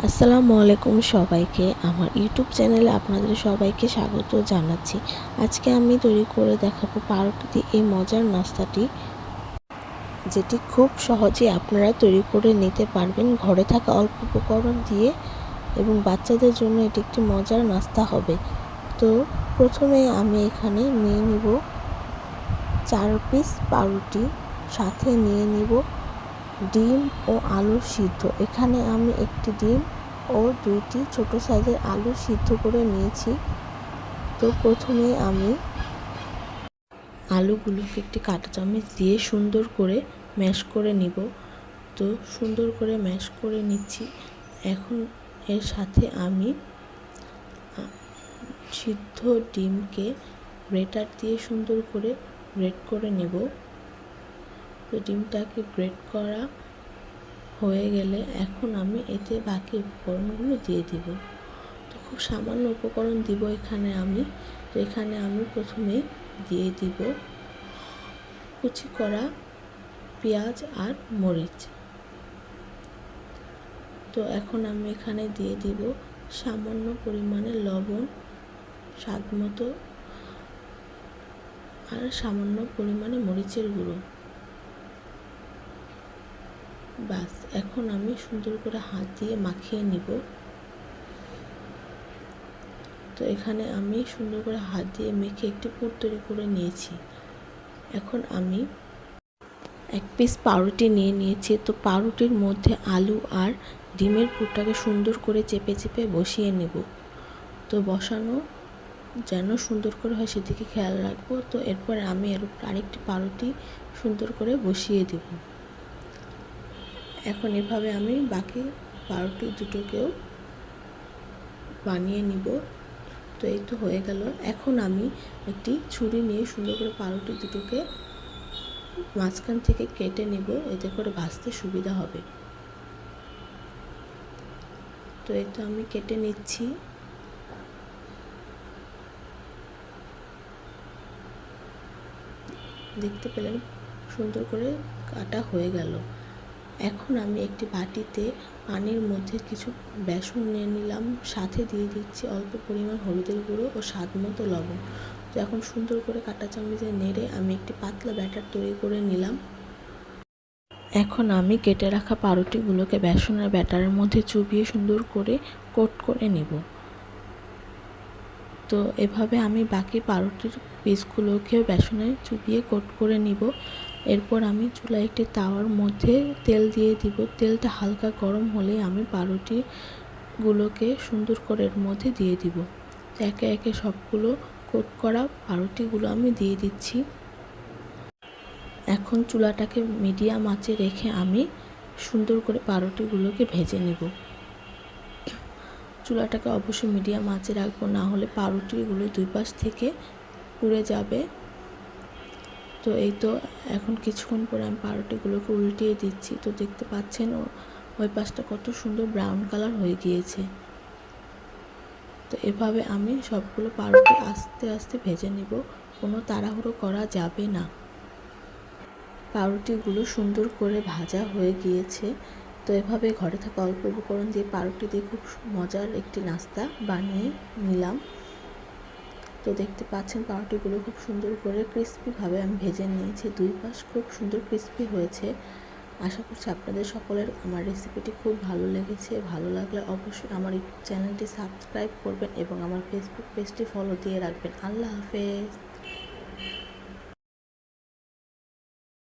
আসসালামু আলাইকুম সবাইকে। আমার ইউটিউব চ্যানেলে আপনাদের সবাইকে স্বাগত জানাচ্ছি। আজকে আমি তৈরি করে দেখাবো পাউরুটি দিয়ে এই মজার নাস্তাটি, যেটি খুব সহজে আপনারা তৈরি করে নিতে পারবেন ঘরে থাকা অল্প উপকরণ দিয়ে, এবং বাচ্চাদের জন্য এটি একটি মজার নাস্তা হবে। তো প্রথমে আমি এখানে নিয়ে নিব 4 পিস পাউরুটি, সাথে নিয়ে নিব ডিম ও আলু সিদ্ধ। এখানে আমি একটি ডিম ও 2টি ছোট সাইজের আলু সিদ্ধ করে নিয়েছি। তো প্রথমে আমি আলুগুলোকে একটি কাঁটা চামচ দিয়ে সুন্দর করে ম্যাশ করে নিব। তো সুন্দর করে ম্যাশ করে নিচ্ছি। এখন এর সাথে আমি সিদ্ধ ডিমকে গ্রেটার দিয়ে সুন্দর করে গ্রেট করে নেব। তো ডিমটাকে গ্রেট করা হয়ে গেলে এখন আমি এতে বাকি উপকরণগুলো দিয়ে দিব। তো খুব সামান্য উপকরণ দিব এখানে আমি। তো এখানে আমি প্রথমেই দিয়ে দিব কুচি করা পেঁয়াজ আর মরিচ। তো এখন আমি এখানে দিয়ে দিব সামান্য পরিমাণে লবণ, স্বাদ মতো, আর সামান্য পরিমাণে মরিচের গুঁড়ো। বাস, এখন আমি সুন্দর করে হাত দিয়ে মাখিয়ে নিব। তো এখানে আমি সুন্দর করে হাত দিয়ে মেখে একটি পুর তৈরি করে নিয়েছি। এখন আমি 1 পিস পাউরুটি নিয়ে নিয়েছি। তো পাউরুটির মধ্যে আলু আর ডিমের পুরটাকে সুন্দর করে চেপে চেপে বসিয়ে নেব। তো বসানো যেন সুন্দর করে হয় সেদিকে খেয়াল রাখবো। তো এরপর আমি এর উপর আরেকটি পাউরুটি সুন্দর করে বসিয়ে দেব। এখন এভাবে আমি বাকি পাউরুটি দুটোকেও বানিয়ে নিব। তো এই তো হয়ে গেল। এখন আমি একটি ছুরি নিয়ে সুন্দর করে পাউরুটি দুটোকে মাঝখান থেকে কেটে নেব, এতে করে ভাজতে সুবিধা হবে। তো এই তো আমি কেটে নিচ্ছি। দেখতে পেলেন সুন্দর করে কাটা হয়ে গেল। এখন আমি একটি বাটিতে পানির মধ্যে কিছু বেসন নিয়ে নিলাম, সাথে দিয়ে দিচ্ছি অল্প পরিমাণ হলুদের গুঁড়ো ও স্বাদ মতো লবণ। তো এখন সুন্দর করে কাঁটা চামচে নেড়ে আমি একটি পাতলা ব্যাটার তৈরি করে নিলাম। এখন আমি কেটে রাখা পাউরুটিগুলোকে বেসনের ব্যাটারের মধ্যে চুবিয়ে সুন্দর করে কোট করে নেব। তো এভাবে আমি বাকি পাউরুটির পিসগুলোকেও বেসনে চুবিয়ে কোট করে নিব। এরপর আমি চুলায় একটি তাওয়ার মধ্যে তেল দিয়ে দিব। তেলটা হালকা গরম হলে আমি পাউরুটিগুলোকে সুন্দর করে এর মধ্যে দিয়ে দিব। একে একে সবগুলো কোট করা পাউরুটিগুলো আমি দিয়ে দিচ্ছি। এখন চুলাটাকে মিডিয়াম আঁচে রেখে আমি সুন্দর করে পাউরুটিগুলোকে ভেজে নেব। চুলাটাকে অবশ্যই মিডিয়াম আঁচে রাখবো, না হলে পাউরুটিগুলো দুই পাশ থেকে পুড়ে যাবে। তো এই তো এখন কিছুক্ষণ পরে আমি পাউরুটিগুলোকে উল্টিয়ে দিচ্ছি। তো দেখতে পাচ্ছেন ওই পাশটা কত সুন্দর ব্রাউন কালার হয়ে গিয়েছে। তো এভাবে আমি সবগুলো পাউরুটি আস্তে আস্তে ভেজে নেব, কোনো তাড়াহুড়ো করা যাবে না। পাউরুটিগুলো সুন্দর করে ভাজা হয়ে গিয়েছে। তো এভাবে ঘরে থাকা অল্প উপকরণ দিয়ে পাউরুটি দিয়ে খুব মজার একটি নাস্তা বানিয়ে নিলাম। তো দেখতে পাচ্ছেন পাউরুটিগুলো খুব সুন্দর করে ক্রিস্পিভাবে আমি ভেজে নিয়েছি। দুই পাশ খুব সুন্দর ক্রিস্পি হয়েছে। আশা করছি আপনাদের সকলের আমার রেসিপিটি খুব ভালো লেগেছে। ভালো লাগলে অবশ্যই আমার ইউটিউব চ্যানেলটি সাবস্ক্রাইব করবেন এবং আমার ফেসবুক পেজটি ফলো দিয়ে রাখবেন। আল্লাহ হাফেজ।